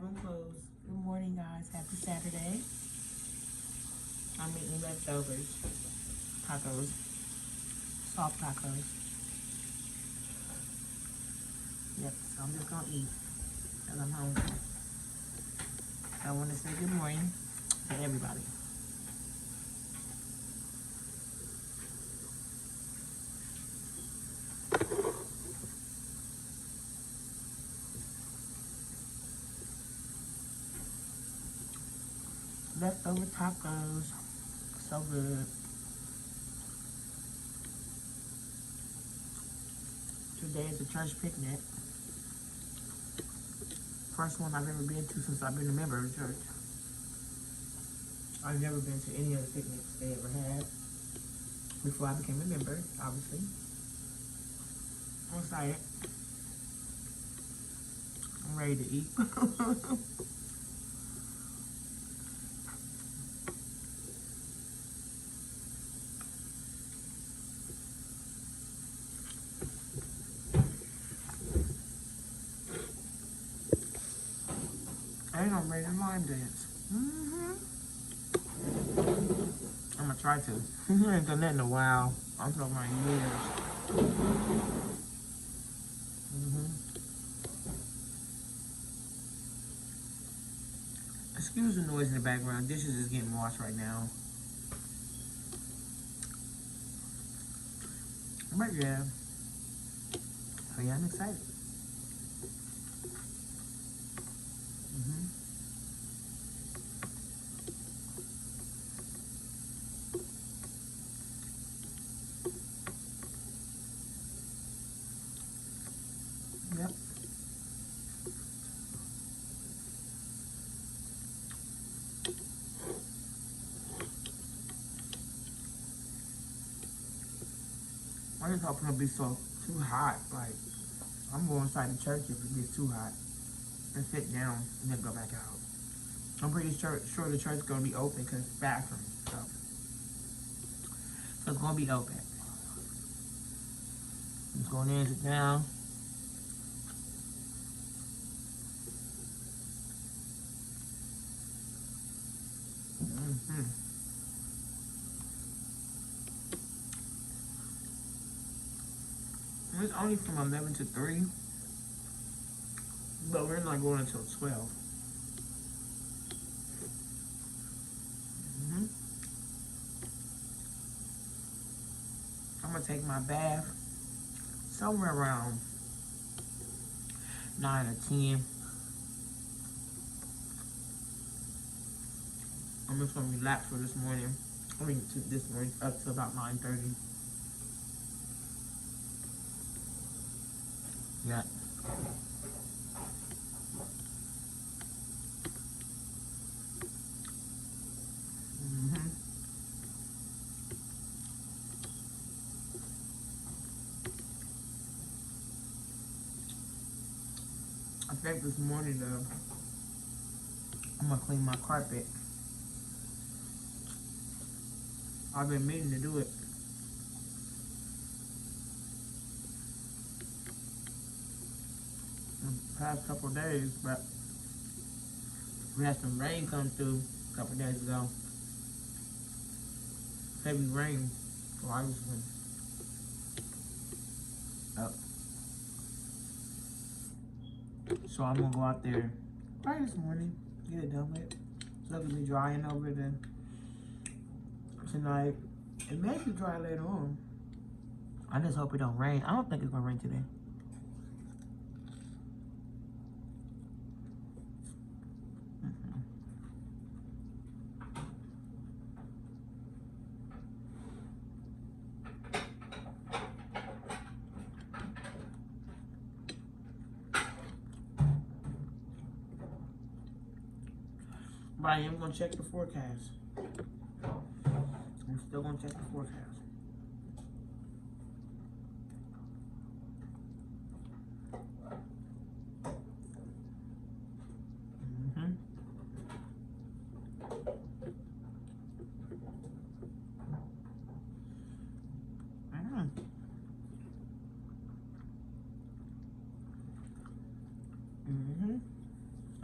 bathroom closed. Good morning, guys. Happy Saturday. I'm eating leftovers. Tacos. Soft tacos. Yep, so I'm just gonna eat because I'm hungry. I want to say good morning to everybody. Leftover tacos. So good. Today is a church picnic. First one I've ever been to since I've been a member of the church. I've never been to any other picnics they ever had before I became a member, obviously. I'm excited. I'm ready to eat. And I'm ready to line dance. I'm gonna try to. I ain't done that in a while. I'm talking about years. Excuse the noise in the background. Dishes is getting washed right now. But yeah. So yeah, I'm excited. Yep. I just hope it'll be so too hot. Like, I'm going inside the church if it gets too hot. And sit down and then go back out. I'm pretty sure the church is gonna be open because it's bathroom. So it's gonna be open. Just going in, sit down. It's only from 11 to 3. But we're not going until 12. I'm gonna take my bath somewhere around 9 or 10. I'm just gonna relax for this morning. I mean, this morning up to about 9:30. Yeah. I think this morning though, I'm gonna clean my carpet. I've been meaning to do it the past couple of days, but we had some rain come through a couple of days ago. Heavy rain. So I was up. So I'm gonna go out there right this morning, get it done with. So it'll be drying over tonight. It may be dry later on. I just hope it don't rain. I don't think it's gonna rain today. But I am gonna check the forecast. I'm still gonna check the forecast.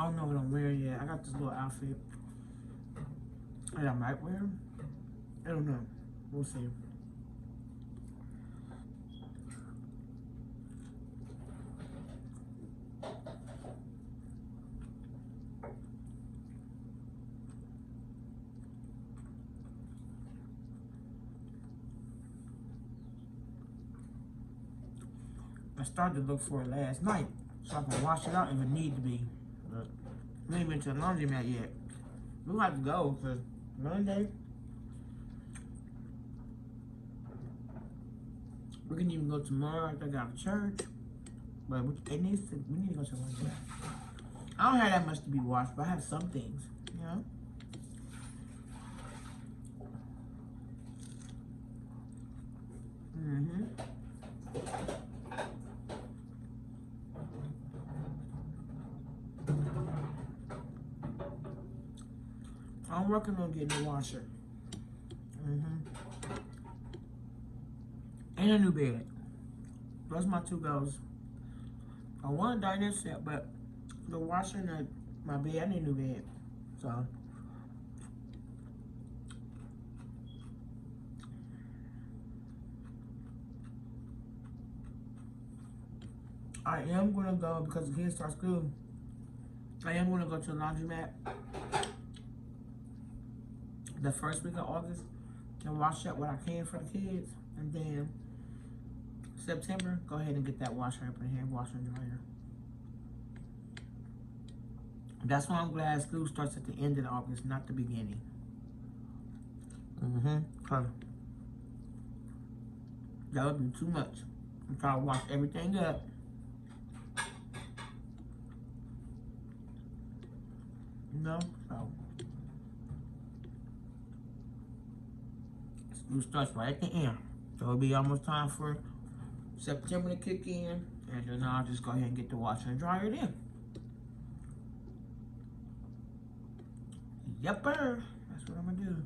I don't know what I'm wearing yet. I got this little outfit that I might wear. I don't know. We'll see. I started to look for it last night so I can wash it out if it need to be. But we ain't been to the laundromat yet. We'll have to go because Monday we can even go tomorrow if I got to church. But we need to go to the laundromat. I don't have that much to be washed, but I have some things, you know. I'm working on getting a washer. And a new bed. Those are my two goals. I want a dining set, but the washer and my bed, I need a new bed. So I am gonna go because the kids start school. I am gonna go to the laundromat the first week of August and wash up what I can for the kids, and then September, go ahead and get that washer up in here, washer and dryer. That's why I'm glad school starts at the end of August, not the beginning. Cause that would be too much. I'm trying to wash everything up. You know, so school starts right at the end. So it'll be almost time for September to kick in, and then I'll just go ahead and get the washer and dryer then. Yepper, that's what I'm gonna do.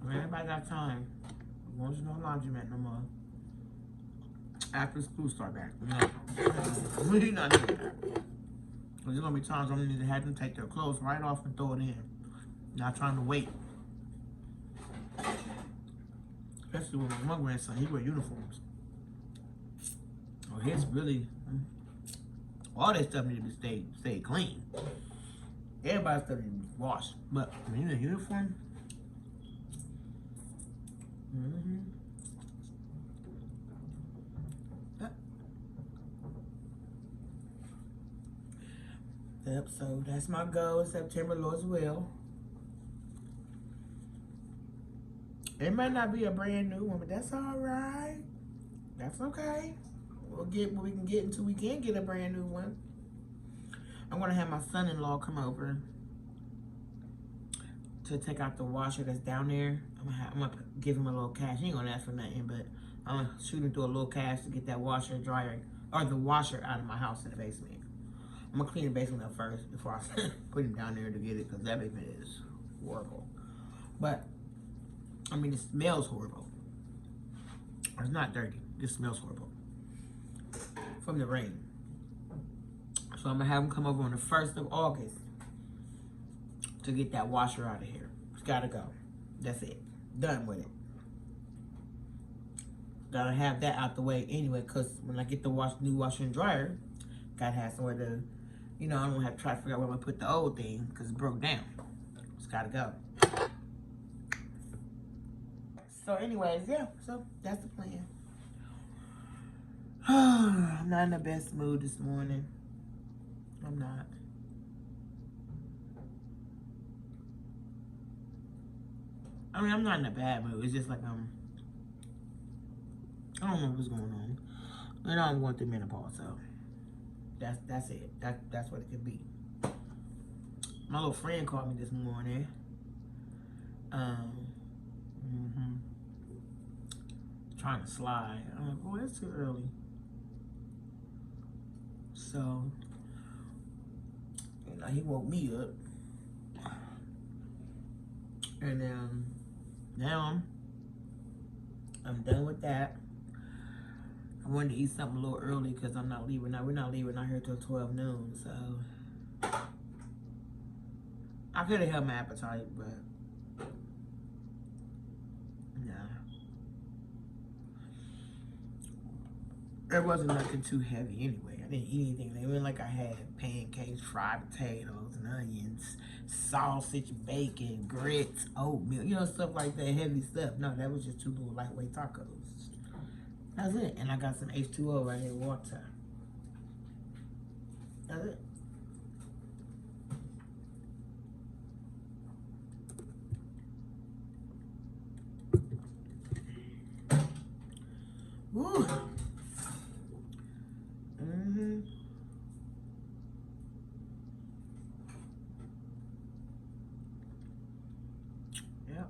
Everybody got time. Won't no laundromat no more. After school start back. No. We're not doing that. There's gonna be times I'm gonna need to have them take their clothes right off and throw it in. Not trying to wait. Especially with my grandson, he wear uniforms. Oh, his really, all that stuff need to stay clean. Everybody's stuff need to be washed. But when you're in a uniform, Yep, so that's my goal, September, Lord's will. It might not be a brand new one, but that's all right. That's okay. We'll get what we can get until we can get a brand new one. I'm gonna have my son-in-law come over to take out the washer that's down there. I'm gonna give him a little cash. He ain't gonna ask for nothing, but I'm gonna shoot him through a little cash to get that washer and dryer, or the washer out of my house in the basement. I'm gonna clean the basement up first before I put him down there to get it, because that basement is horrible. But, I mean, it smells horrible. It's not dirty, it just smells horrible from the rain. So I'm gonna have him come over on the 1st of August to get that washer out of here. It's gotta go. That's it. Done with it. Gotta have that out the way anyway, because when I get the new washer and dryer, gotta have somewhere to, you know, I don't have to try to figure out where I'm gonna put the old thing because it broke down. It's gotta go. So anyways, yeah, so that's the plan. I'm not in the best mood this morning. I'm not. I mean, I'm not in a bad mood. It's just like I don't know what's going on. You know, I'm going through menopause, so that's it. That's what it could be. My little friend called me this morning. Trying to slide. I'm like, oh, it's too early. So, you know, he woke me up. And now I'm done with that. I wanted to eat something a little early because I'm not leaving. Now we're not leaving out here till 12 noon. So I could have held my appetite, but nah. It wasn't nothing too heavy anyway. I didn't eat anything. It wasn't like I had pancakes, fried potatoes, and onions, sausage, bacon, grits, oatmeal, you know, stuff like that, heavy stuff. No, that was just two little lightweight tacos. That's it. And I got some H2O right here, water. That's it. Woo. Yep.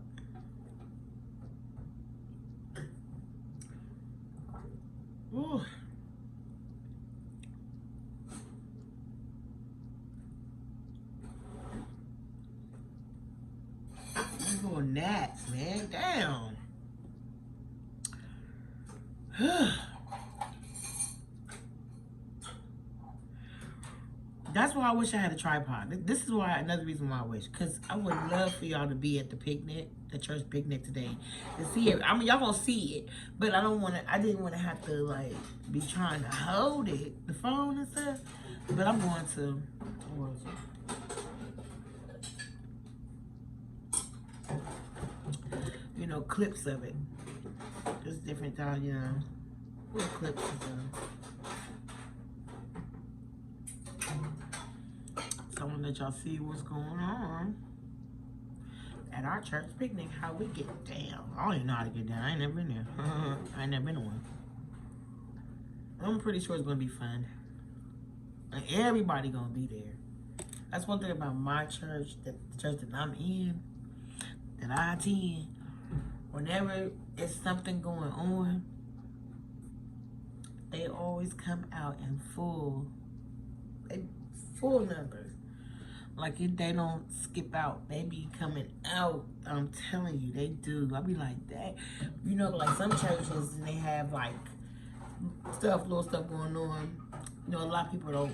Woo. I'm going gnats, man. Damn. That's why I wish I had a tripod. This is why, another reason why I wish. Because I would love for y'all to be at the picnic, the church picnic today. To see it. I mean, y'all gonna see it. But I didn't want to have to, like, be trying to hold it. The phone and stuff. But I'm going to. You know, clips of it. Just different times, you know. Little clips of them. So I want to let y'all see what's going on at our church picnic, how we get down. I don't even know how to get down. I ain't never been there. I ain't never been to one. I'm pretty sure it's going to be fun. And everybody going to be there. That's one thing about my church, the church that I'm in, that I attend. Whenever it's something going on, they always come out in full numbers. Like, if they don't skip out, they be coming out. I'm telling you, they do. I be like that. You know, like some churches, and they have like little stuff going on. You know, a lot of people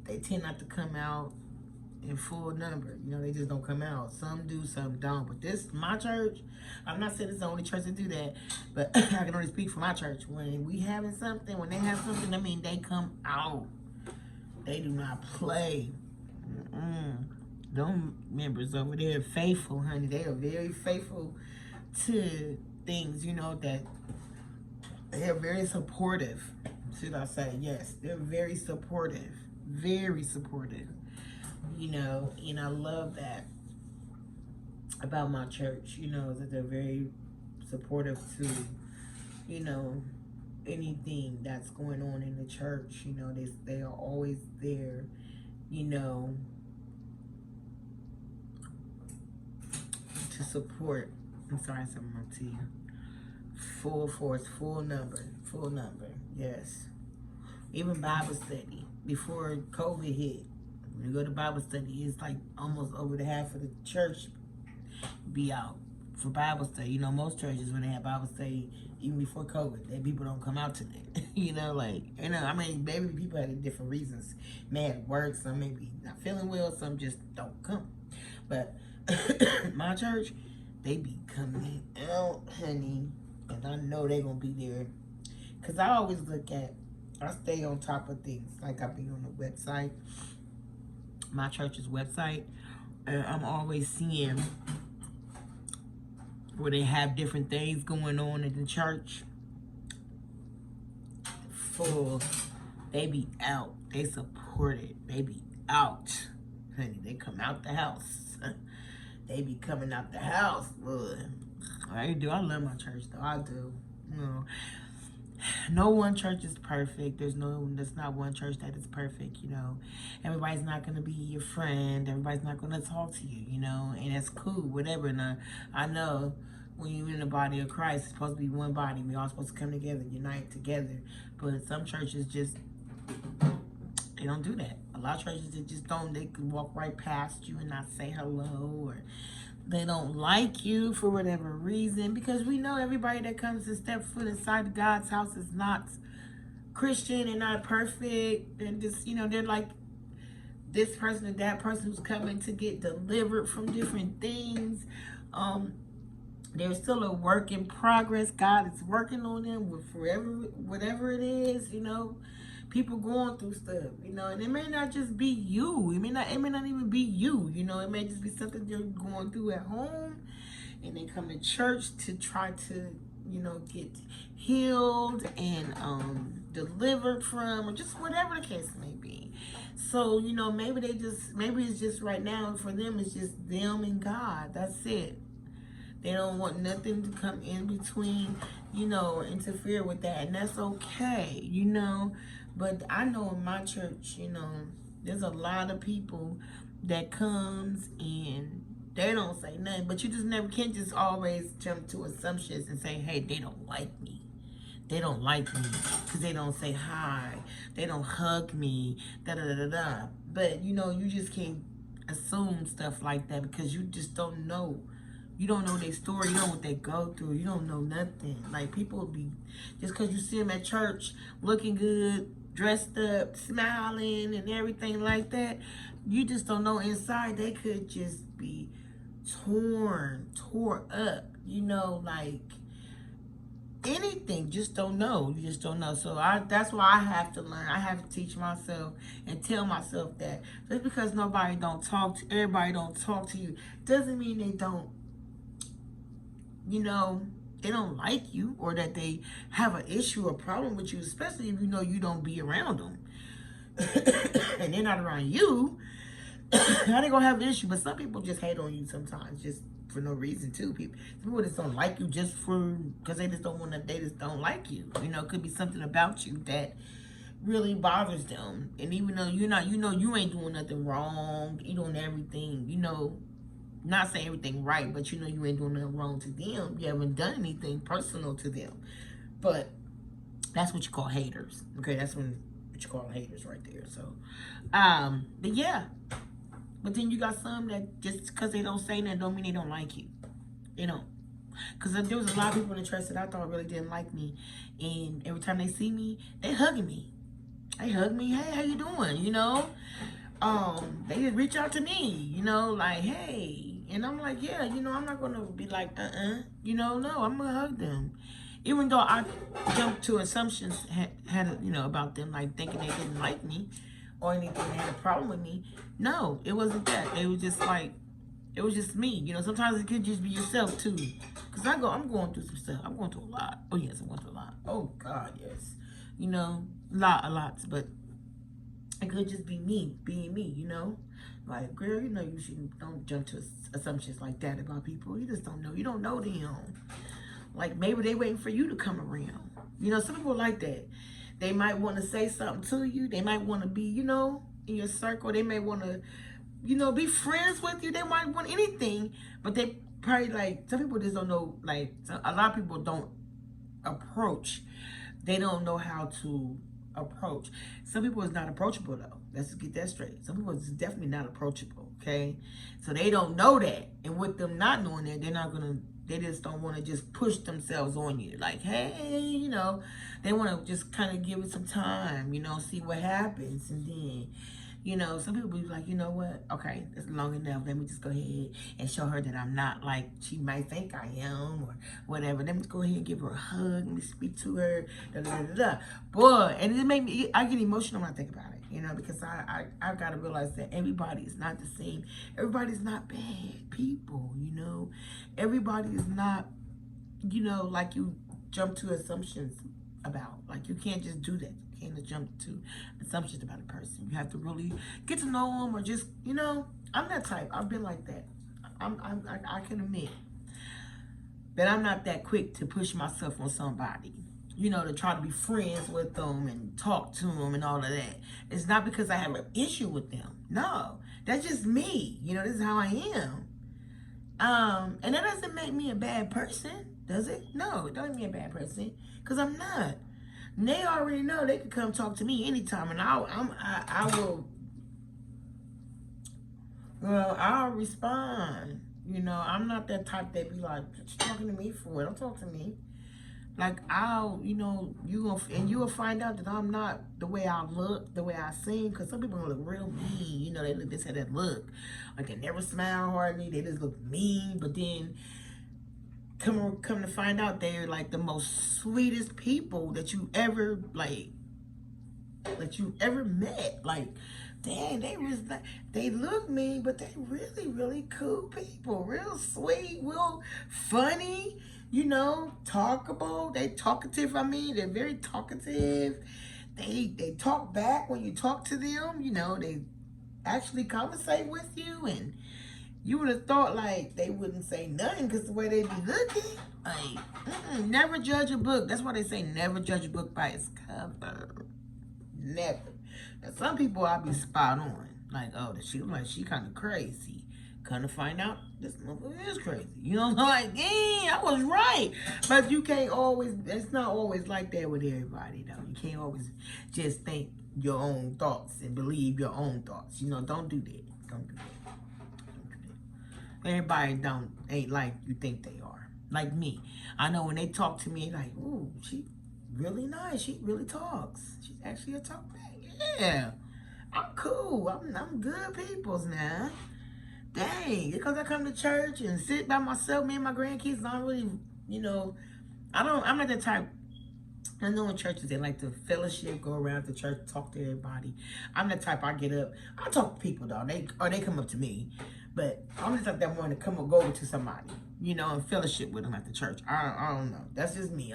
they tend not to come out in full number. You know, they just don't come out. Some do, some don't. But my church, I'm not saying it's the only church that do that, but I can only speak for my church. When we having something, when they have something, I mean, they come out. They do not play. Them members over there faithful, honey. They are very faithful to things, you know, that they are very supportive. Should I say? Yes, they're very supportive. Very supportive. You know, and I love that about my church, you know, that they're very supportive to, you know, anything that's going on in the church. You know, they are always there, you know, to support. I'm sorry, something on to you. Full force, full number, yes. Even Bible study, before COVID hit, when you go to Bible study, it's like almost over the half of the church be out for Bible study. You know, most churches, when they have Bible study, even before COVID, people don't come out to that. You know, like, you know, I mean, maybe people had different reasons. May have work, some maybe not feeling well, some just don't come. But my church, they be coming out, honey, and I know they gonna be there. Cause I always I stay on top of things. Like, I be on the website, my church's website, and I'm always seeing where they have different things going on in the church. Full, they be out. They support it. They be out, honey. They come out the house. They be coming out the house, boy. I do. I love my church, though. I do. You know, no one church is perfect. There's not one church that is perfect, you know. Everybody's not going to be your friend. Everybody's not going to talk to you, you know. And that's cool, whatever. And I know when you're in the body of Christ, it's supposed to be one body. We all supposed to come together, unite together. But some churches just, They don't do that. A lot of churches, they just don't. They can walk right past you and not say hello, or they don't like you for whatever reason. Because we know everybody that comes to step foot inside God's house is not Christian and not perfect. And just, they're like this person and that person who's coming to get delivered from different things. They're still a work in progress. God is working on them with whatever it is, people going through stuff, and it may not just be you. It may not even be you, it may just be something you're going through at home, and they come to church to try to, get healed and delivered from, or just whatever the case may be. So, maybe it's just right now for them, it's just them and God. That's it. They don't want nothing to come in between, interfere with that. And that's okay, But I know in my church, there's a lot of people that comes and they don't say nothing. But you just can't just always jump to assumptions and say, hey, they don't like me. They don't like me because they don't say hi. They don't hug me, da-da-da-da-da. But, you just can't assume stuff like that because you just don't know. You don't know their story. You don't know what they go through. You don't know nothing. Like, people be, just because you see them at church looking good, dressed up, smiling, and everything like that, you just don't know inside they could just be tore up, like anything. Just don't know. You just don't know. So that's why I have to learn. I have to teach myself and tell myself that just because everybody don't talk to you doesn't mean they don't, they don't like you, or that they have an issue or problem with you, especially if you don't be around them and they're not around you. How they gonna have an issue? But some people just hate on you sometimes, just for no reason too. People just don't like you just because they just don't like you. It could be something about you that really bothers them. And even though you ain't doing nothing wrong, you doing everything, not saying everything right, but you ain't doing nothing wrong to them. You haven't done anything personal to them. But that's what you call haters. Okay, that's what you call haters right there. So, but yeah. But then you got some that just because they don't say that don't mean they don't like you. They don't. Because there was a lot of people in the church that I thought really didn't like me. And every time they see me, they hugging me. They hug me. Hey, how you doing? They just reach out to me, like, hey. And I'm like, yeah, I'm not going to be like, no, I'm going to hug them. Even though I jumped to assumptions, about them, like thinking they didn't like me or anything, they had a problem with me. No, it wasn't that. It was just like, it was just me. Sometimes it could just be yourself too. Because I'm going through some stuff. I'm going through a lot. Oh, yes, I'm going through a lot. Oh, God, yes. A lot. But it could just be me, being me, Like, girl, don't jump to assumptions like that about people. You just don't know. You don't know them. Like, maybe they waiting for you to come around. Some people like that. They might want to say something to you. They might want to be, in your circle. They may want to, be friends with you. They might want anything. But they probably, like, some people just don't know, like, a lot of people don't approach. They don't know how to approach. Some people is not approachable, though. Let's get that straight. Some people is definitely not approachable, okay? So they don't know that. And with them not knowing that, they just don't want to just push themselves on you. Like, hey, they want to just kind of give it some time, see what happens. And then, some people be like, you know what? Okay, that's long enough. Let me just go ahead and show her that I'm not like she might think I am or whatever. Let me just go ahead and give her a hug. Let me speak to her. Da, da, da, da, da. Boy, and it made me, I get emotional when I think about it, because I've got to realize that everybody is not the same. Everybody's not bad people, Everybody is not, like you jump to assumptions about. Like, you can't just do that. You can't just jump to assumptions about a person. You have to really get to know them, or just, I'm that type. I've been like that. I can admit that I'm not that quick to push myself on somebody, to try to be friends with them and talk to them and all of that. It's not because I have an issue with them. No, that's just me. This is how I am. And that doesn't make me a bad person, does it? No, it doesn't make me a bad person, because I'm not. And they already know they can come talk to me anytime, and I will. Well, I'll respond. You know, I'm not that type that be like, what you talking to me for? Don't talk to me. Like, you know, you will find out that I'm not the way I look, the way I seem, because some people look real mean. You know, they look, they say that look. Like, they never smile hardly. They just look mean, but then come to find out they're like the most sweetest people that you ever, like, that you ever met. Like, dang, they look mean, but they really cool people. Real sweet, real funny, you know, talkable. They talkative, I mean, they're very talkative. They talk back when you talk to them, you know, they actually conversate with you, and you would have thought like they wouldn't say nothing because the way they be looking. Like, never judge a book. That's why they say never judge a book by its cover. Never. Now, some people I be spot on. Like, oh, she kind of crazy. Kind of find out this motherfucker is crazy. You know, like, I was right. But you can't always, it's not always like that with everybody, though. You can't always just think your own thoughts and believe your own thoughts. You know, don't do that. Don't do that. Don't do that. Everybody ain't like you think they are. Like me. I know when they talk to me, like, ooh, she really nice. She really talks. She's actually a talk back. Yeah. I'm cool. I'm good peoples now. Dang, because I come to church and sit by myself, me and my grandkids, don't really, you know, I'm not the type. I know in churches they like to fellowship, go around the church, talk to everybody. I'm the type I get up, I talk to people though, they come up to me, but I'm the type that want to come or go over to somebody, you know, and fellowship with them at the church. I don't know. That's just me.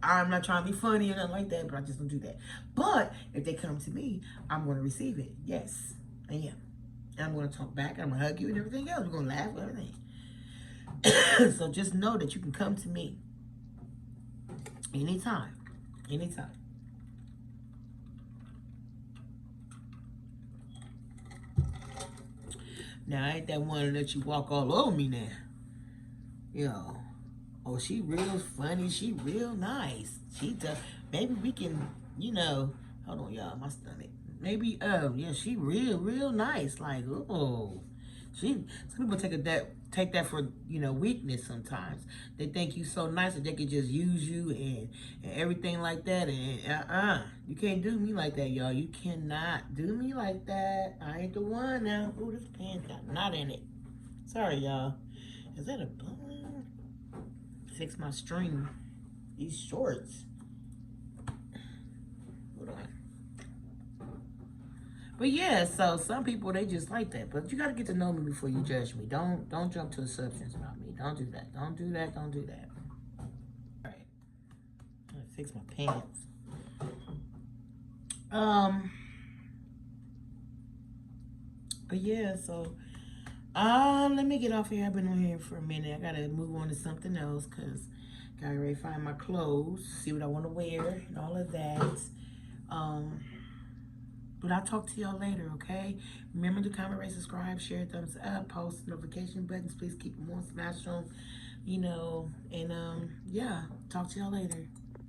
I'm not trying to be funny or nothing like that, but I just don't do that. But if they come to me, I'm going to receive it. Yes, I am. And I'm going to talk back, and I'm going to hug you and everything else. We're going to laugh and everything. So just know that you can come to me anytime. Anytime. Now, I ain't that one to let you walk all over me now. Yo. Oh, she real funny. She real nice. Maybe we can, you know, hold on, y'all, my stomach. Maybe, yeah, she real nice. Like, oh, some people take that for, you know, weakness sometimes. They think you so nice that they can just use you and everything like that. And you can't do me like that, y'all. You cannot do me like that. I ain't the one now. Ooh, this pan got knot in it. Sorry, y'all. Is that a bone? Fix my string. These shorts. Hold on. But yeah, so some people they just like that. But you gotta get to know me before you judge me. Don't jump to assumptions about me. Don't do that. Don't do that. Don't do that. Alright. I'm gonna fix my pants. But yeah, so let me get off here. I've been on here for a minute. I gotta move on to something else because gotta ready to find my clothes, see what I want to wear, and all of that. But I'll talk to y'all later, okay? Remember to comment, rate, subscribe, share, thumbs up, post notification buttons. Please keep them on, smash them, you know. And yeah, talk to y'all later.